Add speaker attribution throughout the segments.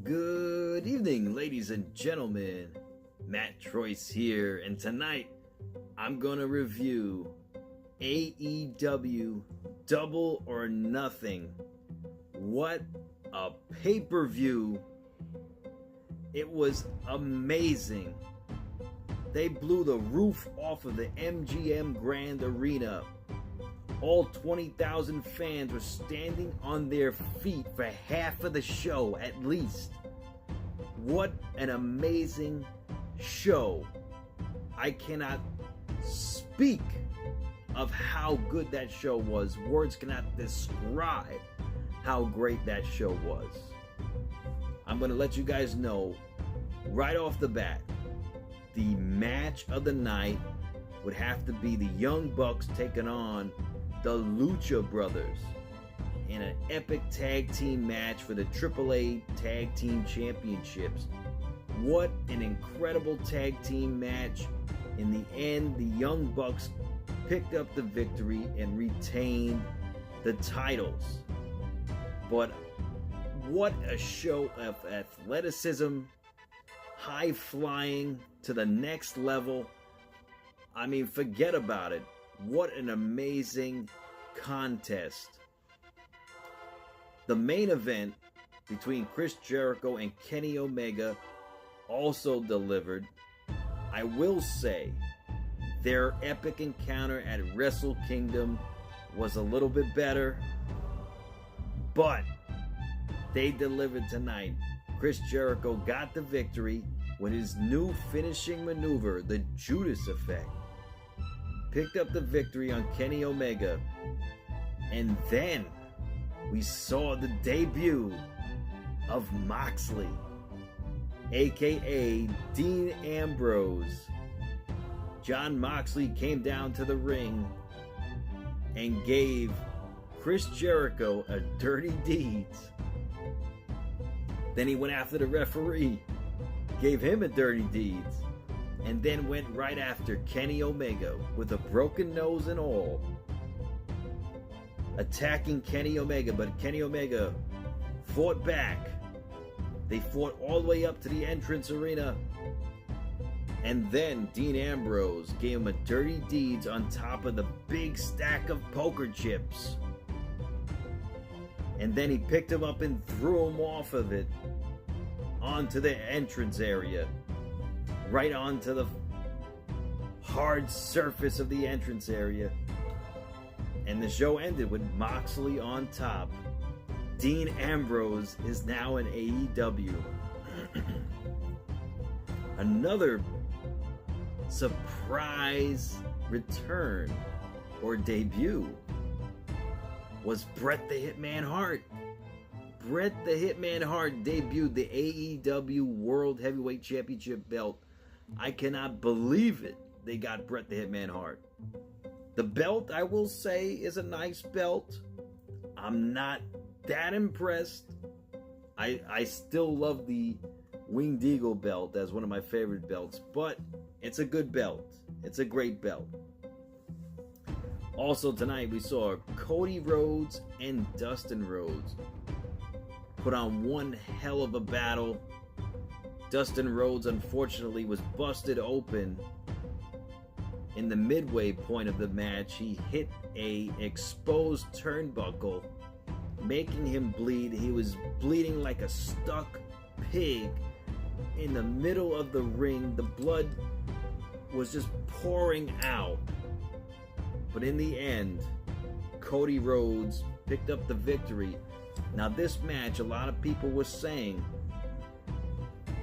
Speaker 1: Good evening, ladies and gentlemen. Matt Troyce here, and tonight I'm gonna review AEW Double or Nothing. What a pay-per-view! It was amazing. They blew the roof off of the MGM Grand Arena. All 20,000 fans were standing on their feet for half of the show at least. What an amazing show. I cannot speak of how good that show was. Words cannot describe how great that show was. I'm going to let you guys know right off the bat, the match of the night would have to be the Young Bucks taking on the Lucha Brothers in an epic tag team match for the AAA Tag Team Championships. What an incredible tag team match. In the end, the Young Bucks picked up the victory and retained the titles. But what a show of athleticism, high flying to the next level. I mean, forget about it. What an amazing contest. The main event between Chris Jericho and Kenny Omega also delivered. I will say their epic encounter at Wrestle Kingdom was a little bit better, but they delivered tonight. Chris Jericho got the victory with his new finishing maneuver, the Judas effect. Picked up the victory on Kenny Omega. And then we saw the debut of Moxley, aka Dean Ambrose. Jon Moxley came down to the ring and gave Chris Jericho a dirty deeds. Then he went after the referee, gave him a dirty deeds, and then went right after Kenny Omega with a broken nose and all, attacking Kenny Omega. But Kenny Omega fought back. They fought all the way up to the entrance arena, and then Dean Ambrose gave him a dirty deeds on top of the big stack of poker chips. And then he picked him up and threw him off of it onto the entrance area, right onto the hard surface of the entrance area. And the show ended with Moxley on top. Dean Ambrose is now in AEW. Another surprise return or debut was Bret the Hitman Hart. Bret the Hitman Hart debuted the AEW World Heavyweight Championship belt. I cannot believe it. They got Bret the Hitman Hart. The belt, I will say, is a nice belt. I'm not that impressed. I still love the Winged Eagle belt as one of my favorite belts, but it's a good belt. It's a great belt. Also tonight we saw Cody Rhodes and Dustin Rhodes put on one hell of a battle. Dustin Rhodes unfortunately was busted open in the midway point of the match. He hit a exposed turnbuckle, making him bleed. He was bleeding like a stuck pig in the middle of the ring. The blood was just pouring out. But in the end, Cody Rhodes picked up the victory. Now this match, a lot of people were saying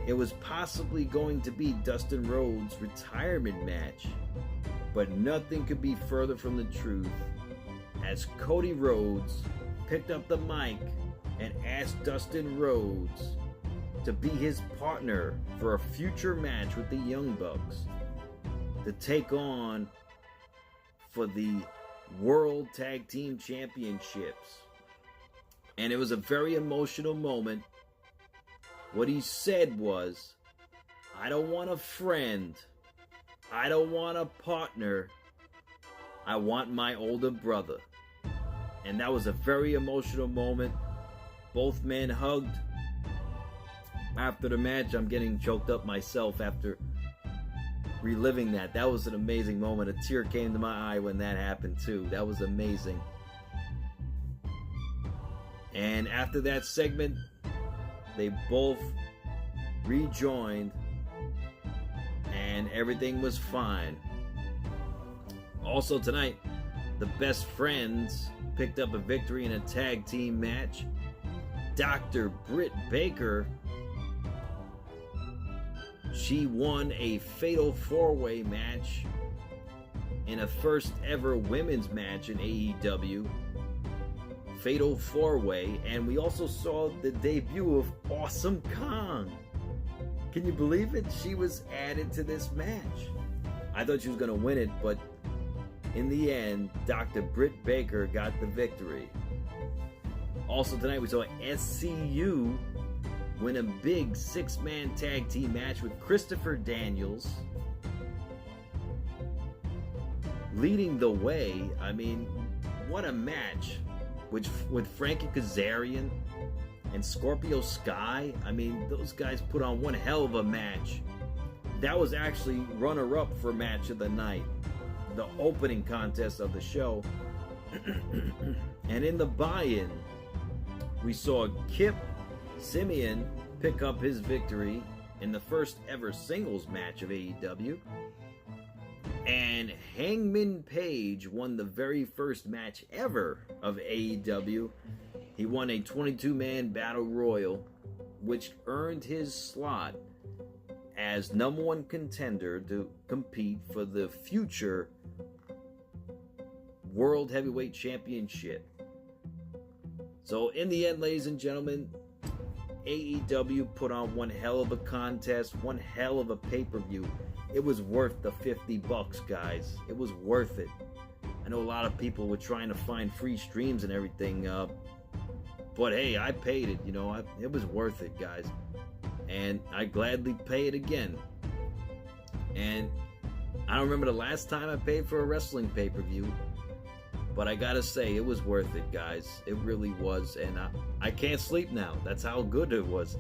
Speaker 1: it was possibly going to be Dustin Rhodes' retirement match. But nothing could be further from the truth, as Cody Rhodes picked up the mic and asked Dustin Rhodes to be his partner for a future match with the Young Bucks to take on for the World Tag Team Championships. And it was a very emotional moment. What he said was, I don't want a friend. I don't want a partner. I want my older brother. And that was a very emotional moment. Both men hugged. After the match, I'm getting choked up myself after reliving that. That was an amazing moment. A tear came to my eye when that happened too. That was amazing. And after that segment, they both rejoined and everything was fine. Also tonight, the Best Friends picked up a victory in a tag team match. Dr. Britt Baker, she won a fatal 4-way match in a first ever women's match in AEW. Fatal 4-way, and we also saw the debut of Awesome Kong. Can you believe it? She was added to this match. I thought she was going to win it, but in the end, Dr. Britt Baker got the victory. Also tonight, we saw SCU win a big 6-man tag team match with Christopher Daniels leading the way. I mean, what a match with Frankie Kazarian and Scorpio Sky. I mean, those guys put on one hell of a match. That was actually runner-up for match of the night, the opening contest of the show. And in the buy-in, we saw Kip Simeon pick up his victory in the first ever singles match of AEW. And Hangman Page won the very first match ever of AEW. He won a 22-man battle royal, which earned his slot as #1 contender to compete for the future World Heavyweight Championship. So in the end, ladies and gentlemen, AEW put on one hell of a contest, one hell of a pay-per-view. It was worth the $50, guys. It was worth it. I know a lot of people were trying to find free streams and everything, but hey, I paid it. It was worth it, guys, and I gladly pay it again. And I don't remember the last time I paid for a wrestling pay-per-view, but I gotta say, it was worth it, guys. It really was, and I can't sleep now. That's how good it was.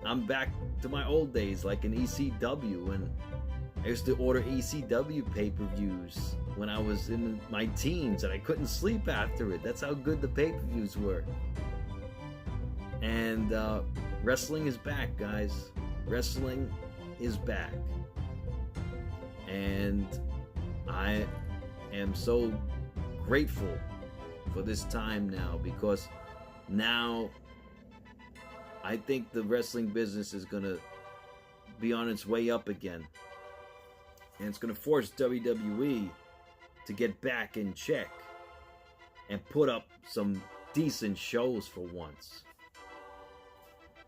Speaker 1: I'm back to my old days, like in ECW, and I used to order ECW pay-per-views when I was in my teens, and I couldn't sleep after it. That's how good the pay-per-views were. And wrestling is back, guys. Wrestling is back. And I am so grateful for this time now, because now I think the wrestling business is going to be on its way up again. And it's going to force WWE to get back in check and put up some decent shows for once.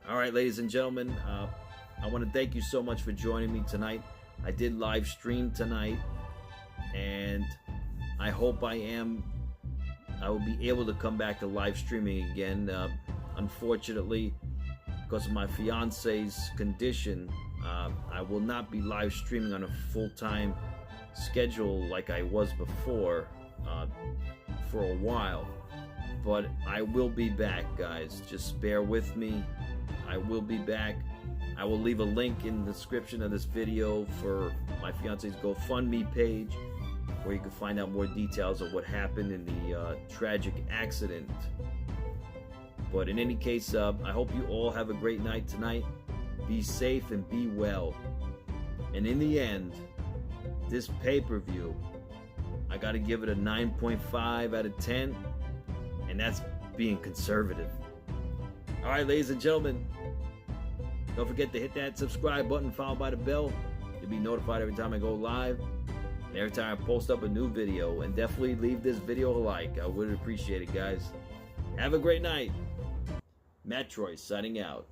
Speaker 1: All right, ladies and gentlemen, I want to thank you so much for joining me tonight. I did live stream tonight, and I hope I will be able to come back to live streaming again. Unfortunately, because of my fiance's condition, I will not be live streaming on a full-time schedule like I was before for a while. But I will be back, guys. Just bear with me. I will be back. I will leave a link in the description of this video for my fiance's GoFundMe page, where you can find out more details of what happened in the tragic accident. But in any case, I hope you all have a great night tonight. Be safe and be well. And in the end, this pay-per-view, I got to give it a 9.5 out of 10. And that's being conservative. All right, ladies and gentlemen, don't forget to hit that subscribe button followed by the bell. You'll be notified every time I go live and every time I post up a new video. And definitely leave this video a like. I would appreciate it, guys. Have a great night. Matt Troy signing out.